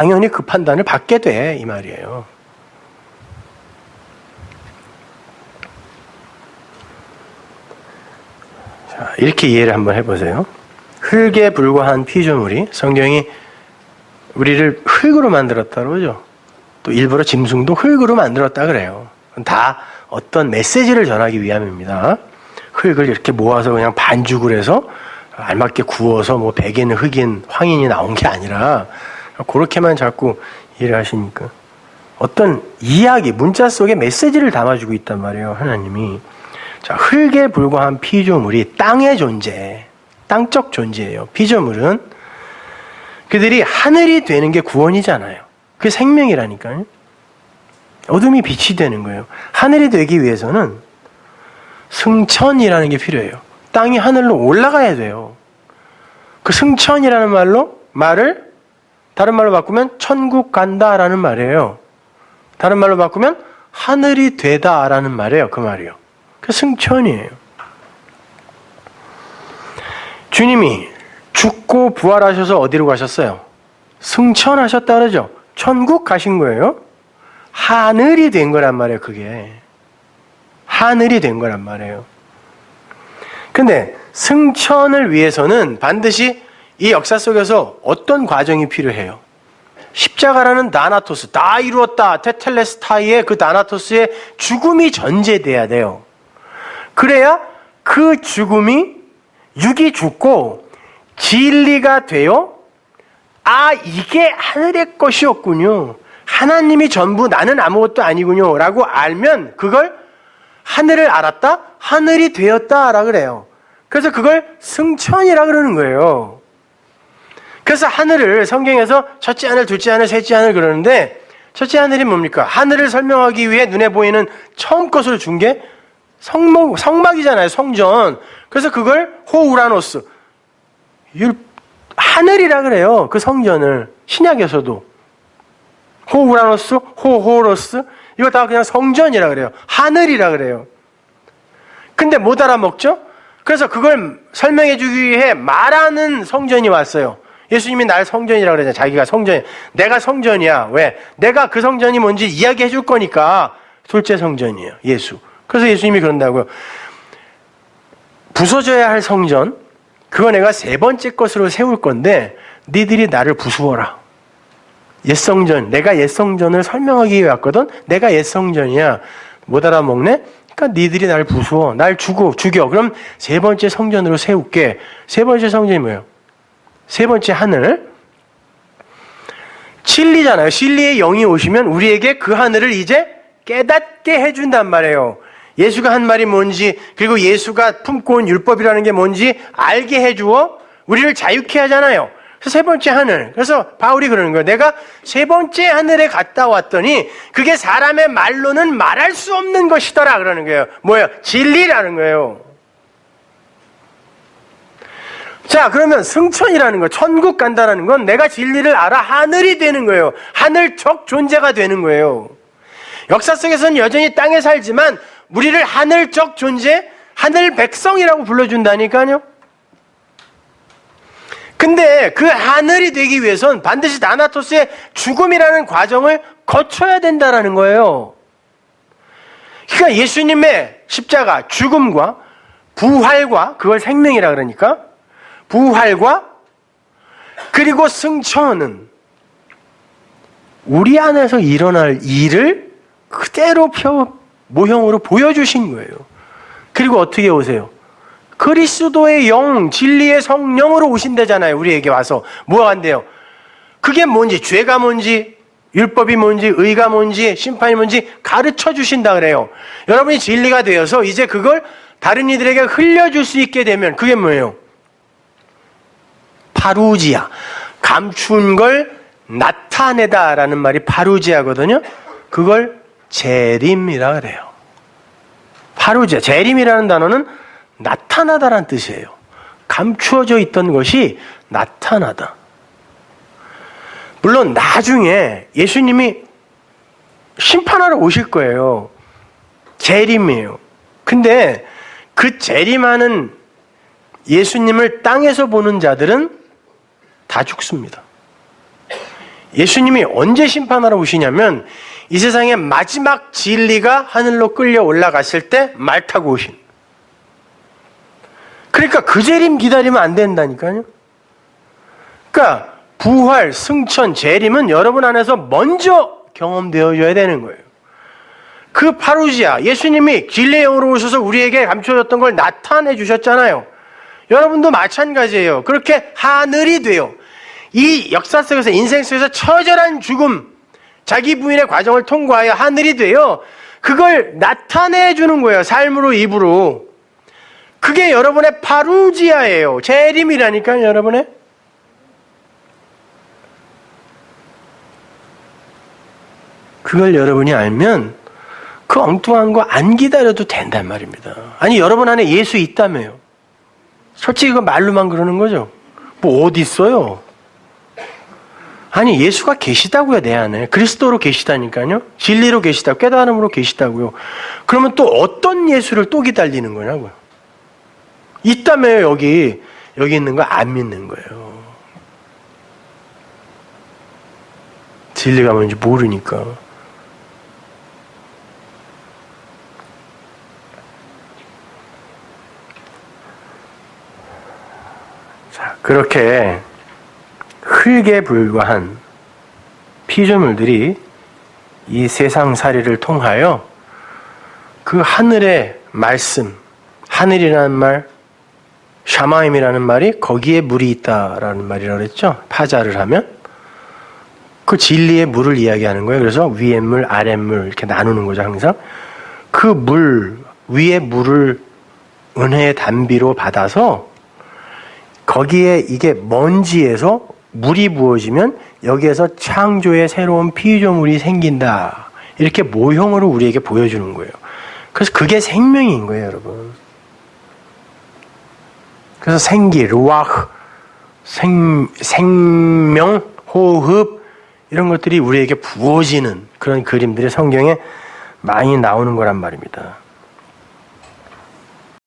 당연히 그 판단을 받게 돼, 이 말이에요. 자, 이렇게 이해를 한번 해보세요. 흙에 불과한 피조물이, 성경이 우리를 흙으로 만들었다 그러죠. 또 일부러 짐승도 흙으로 만들었다 그래요. 다 어떤 메시지를 전하기 위함입니다. 흙을 이렇게 모아서 그냥 반죽을 해서 알맞게 구워서 뭐 백인, 흑인, 황인이 나온 게 아니라 그렇게만 자꾸 이해를 하시니까 어떤 이야기, 문자 속에 메시지를 담아주고 있단 말이에요, 하나님이. 자, 흙에 불과한 피조물이 땅의 존재, 땅적 존재예요. 피조물은 그들이 하늘이 되는 게 구원이잖아요. 그게 생명이라니까요. 어둠이 빛이 되는 거예요. 하늘이 되기 위해서는 승천이라는 게 필요해요. 땅이 하늘로 올라가야 돼요. 그 승천이라는 말을 다른 말로 바꾸면 천국 간다라는 말이에요. 다른 말로 바꾸면 하늘이 되다라는 말이에요. 그 말이요. 그 승천이에요. 주님이 죽고 부활하셔서 어디로 가셨어요? 승천하셨다 그러죠. 천국 가신 거예요. 하늘이 된 거란 말이에요. 그게 하늘이 된 거란 말이에요. 근데 승천을 위해서는 반드시 이 역사 속에서 어떤 과정이 필요해요? 십자가라는 다나토스, 다 이루었다, 테텔레스타이의 그 다나토스의 죽음이 전제돼야 돼요. 그래야 그 죽음이 육이 죽고 진리가 되어 아, 이게 하늘의 것이었군요. 하나님이 전부, 나는 아무것도 아니군요 라고 알면 그걸 하늘을 알았다? 하늘이 되었다라 그래요. 그래서 그걸 승천이라 그러는 거예요. 그래서 하늘을 성경에서 첫째 하늘, 둘째 하늘, 셋째 하늘 그러는데 첫째 하늘이 뭡니까? 하늘을 설명하기 위해 눈에 보이는 처음 것을 준 게 성막이잖아요. 성전. 그래서 그걸 호우라노스, 하늘이라 그래요. 그 성전을 신약에서도 호우라노스, 호호로스 이거 다 그냥 성전이라 그래요. 하늘이라 그래요. 근데 못 알아먹죠? 그래서 그걸 설명해 주기 위해 말하는 성전이 왔어요. 예수님이 날 성전이라고 그러잖아요. 자기가 성전이야. 내가 성전이야. 왜? 내가 그 성전이 뭔지 이야기해 줄 거니까 둘째 성전이에요. 예수. 그래서 예수님이 그런다고요. 부서져야 할 성전, 그거 내가 세 번째 것으로 세울 건데 니들이 나를 부수어라. 옛성전, 내가 옛성전을 설명하기 위해 왔거든. 내가 옛성전이야. 못 알아먹네? 그러니까 니들이 나를 부수어. 날 죽여. 그럼 세 번째 성전으로 세울게. 세 번째 성전이 뭐예요? 세 번째 하늘. 진리잖아요. 진리의 영이 오시면 우리에게 그 하늘을 이제 깨닫게 해준단 말이에요. 예수가 한 말이 뭔지, 그리고 예수가 품고 온 율법이라는 게 뭔지 알게 해주어 우리를 자유케 하잖아요. 그래서 세 번째 하늘. 그래서 바울이 그러는 거예요. 내가 세 번째 하늘에 갔다 왔더니 그게 사람의 말로는 말할 수 없는 것이더라 그러는 거예요. 뭐예요? 진리라는 거예요. 자, 그러면 승천이라는 거, 천국 간다라는 건 내가 진리를 알아 하늘이 되는 거예요. 하늘적 존재가 되는 거예요. 역사 속에서는 여전히 땅에 살지만 우리를 하늘적 존재, 하늘 백성이라고 불러준다니까요. 근데 그 하늘이 되기 위해선 반드시 다나토스의 죽음이라는 과정을 거쳐야 된다는 거예요. 그러니까 예수님의 십자가, 죽음과 부활과, 그걸 생명이라 그러니까, 부활과 그리고 승천은 우리 안에서 일어날 일을 그대로 모형으로 보여주신 거예요. 그리고 어떻게 오세요? 그리스도의 영, 진리의 성령으로 오신다잖아요. 우리에게 와서 뭐가 한대요? 그게 뭔지, 죄가 뭔지, 율법이 뭔지, 의가 뭔지, 심판이 뭔지 가르쳐 주신다 그래요. 여러분이 진리가 되어서 이제 그걸 다른 이들에게 흘려줄 수 있게 되면 그게 뭐예요? 파루지아, 감춘 걸 나타내다라는 말이 파루지아거든요. 그걸 재림이라 그래요. 파루지아, 재림이라는 단어는 나타나다라는 뜻이에요. 감추어져 있던 것이 나타나다. 물론 나중에 예수님이 심판하러 오실 거예요. 재림이에요. 근데 그 재림하는 예수님을 땅에서 보는 자들은 다 죽습니다. 예수님이 언제 심판하러 오시냐면 이 세상의 마지막 진리가 하늘로 끌려 올라갔을 때 말 타고 오신. 그러니까 그 재림 기다리면 안 된다니까요. 그러니까 부활, 승천, 재림은 여러분 안에서 먼저 경험되어져야 되는 거예요. 그 파루지아, 예수님이 진리의 영으로 오셔서 우리에게 감춰졌던 걸 나타내 주셨잖아요. 여러분도 마찬가지예요. 그렇게 하늘이 돼요. 이 역사 속에서, 인생 속에서 처절한 죽음, 자기 부인의 과정을 통과하여 하늘이 돼요. 그걸 나타내 주는 거예요. 삶으로, 입으로. 그게 여러분의 파루지아예요. 재림이라니까요, 여러분의. 그걸 여러분이 알면 그 엉뚱한 거 안 기다려도 된단 말입니다. 아니, 여러분 안에 예수 있다며요. 솔직히 그 말로만 그러는 거죠. 뭐 어디 있어요? 아니, 예수가 계시다고요, 내 안에. 그리스도로 계시다니까요. 진리로 계시다고, 깨달음으로 계시다고요. 그러면 또 어떤 예수를 또 기다리는 거냐고요. 있다며요, 여기. 여기 있는 거 안 믿는 거예요. 진리가 뭔지 모르니까. 자, 그렇게 흙에 불과한 피조물들이 이 세상살이를 통하여 그 하늘의 말씀, 하늘이라는 말, 샤마임이라는 말이 거기에 물이 있다라는 말이라고 그랬죠. 파자를 하면 그 진리의 물을 이야기하는 거예요. 그래서 위의 물, 아랫 물 이렇게 나누는 거죠, 항상. 그 물, 위의 물을 은혜의 단비로 받아서 거기에 이게 먼지에서 물이 부어지면 여기에서 창조의 새로운 피조물이 생긴다. 이렇게 모형으로 우리에게 보여주는 거예요. 그래서 그게 생명인 거예요, 여러분. 그래서 생기, 루아흐, 생명, 호흡 이런 것들이 우리에게 부어지는 그런 그림들이 성경에 많이 나오는 거란 말입니다.